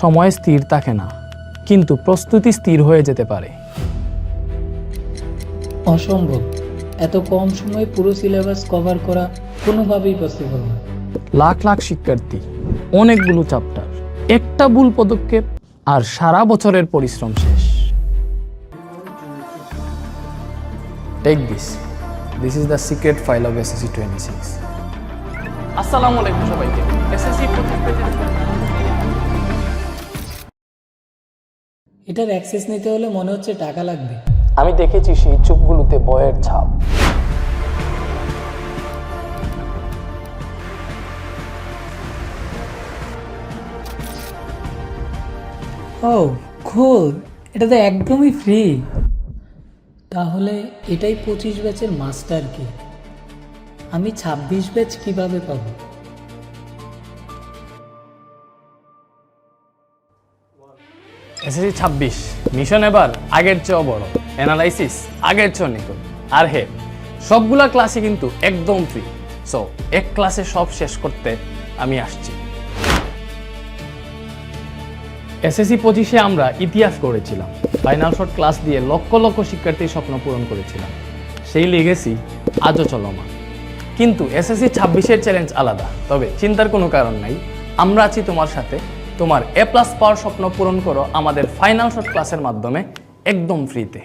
সময় স্থির থাকে না, কিন্তু প্রস্তুতি স্থির হয়ে যেতে পারে। অসম্ভব, এত কম সময়ে পুরো সিলেবাস কভার করা কোনোভাবেই পসিবল না। লাখ লাখ শিক্ষার্থী, অনেকগুলো চ্যাপ্টার, একটা ভুল পদক্ষেপ আর সারা বছরের পরিশ্রম শেষ। Take this is the secret file of SSC 26। আসসালামু আলাইকুম সবাইকে। এসএসসি 25 এটার অ্যাক্সেস নিতে হলে মনে হচ্ছে টাকা লাগবে। আমি দেখেছি সেই চোখগুলোতে বয়ের ছাপ। ও কুল, এটা তো একদমই ফ্রি। তাহলে এটাই 25 ব্যাচের মাস্টার কি? আমি 26 ব্যাচ কিভাবে পাবো? এসএসসি 26 মিশন এবার আগের চেয়েও বড়, অ্যানালাইসিস আগের চেয়েও নিখুঁত, আর হে সবগুলা ক্লাসে কিন্তু একদম ফ্রি। সো এক ক্লাসে সব শেষ করতে আমি আসছি। এসএসসি 25-এ আমরা ইতিহাস গড়েছিলাম, ফাইনাল শর্ট ক্লাস দিয়ে লক্ষ লক্ষ শিক্ষার্থীর স্বপ্ন পূরণ করেছিলাম। সেই লেগেসি আজও চলমান। কিন্তু এসএসসি 26-এর চ্যালেঞ্জ আলাদা। তবে চিন্তার কোনো কারণ নাই, আমরা আছি তোমার সাথে। তোমার A+ পাওয়ার স্বপ্ন পূরণ করো আমাদের ফাইনাল শর্ট ক্লাসের মাধ্যমে একদম ফ্রিতে।